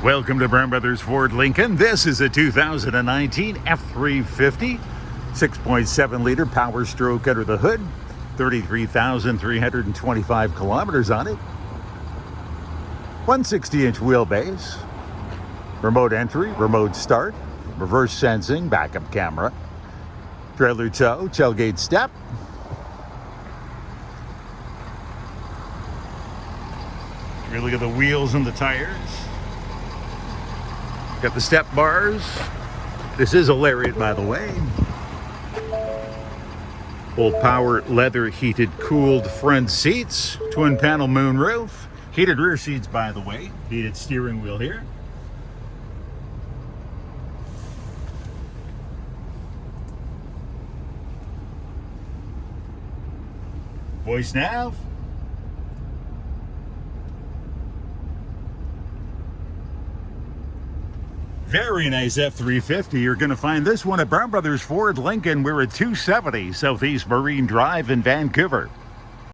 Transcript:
Welcome to Brown Brothers Ford Lincoln. This is a 2019 F-350, 6.7 liter Powerstroke under the hood, 33,325 kilometers on it, 160-inch wheelbase, remote entry, remote start, reverse sensing, backup camera, trailer tow, tailgate step. You look at the wheels and the tires. Got the step bars. This is a Lariat, by the way. Full power leather heated cooled front seats, twin panel moonroof, heated rear seats, by the way, heated steering wheel here. Voice nav. Very nice F-350. You're going to find this one at Brown Brothers Ford Lincoln. We're at 270 Southeast Marine Drive in Vancouver.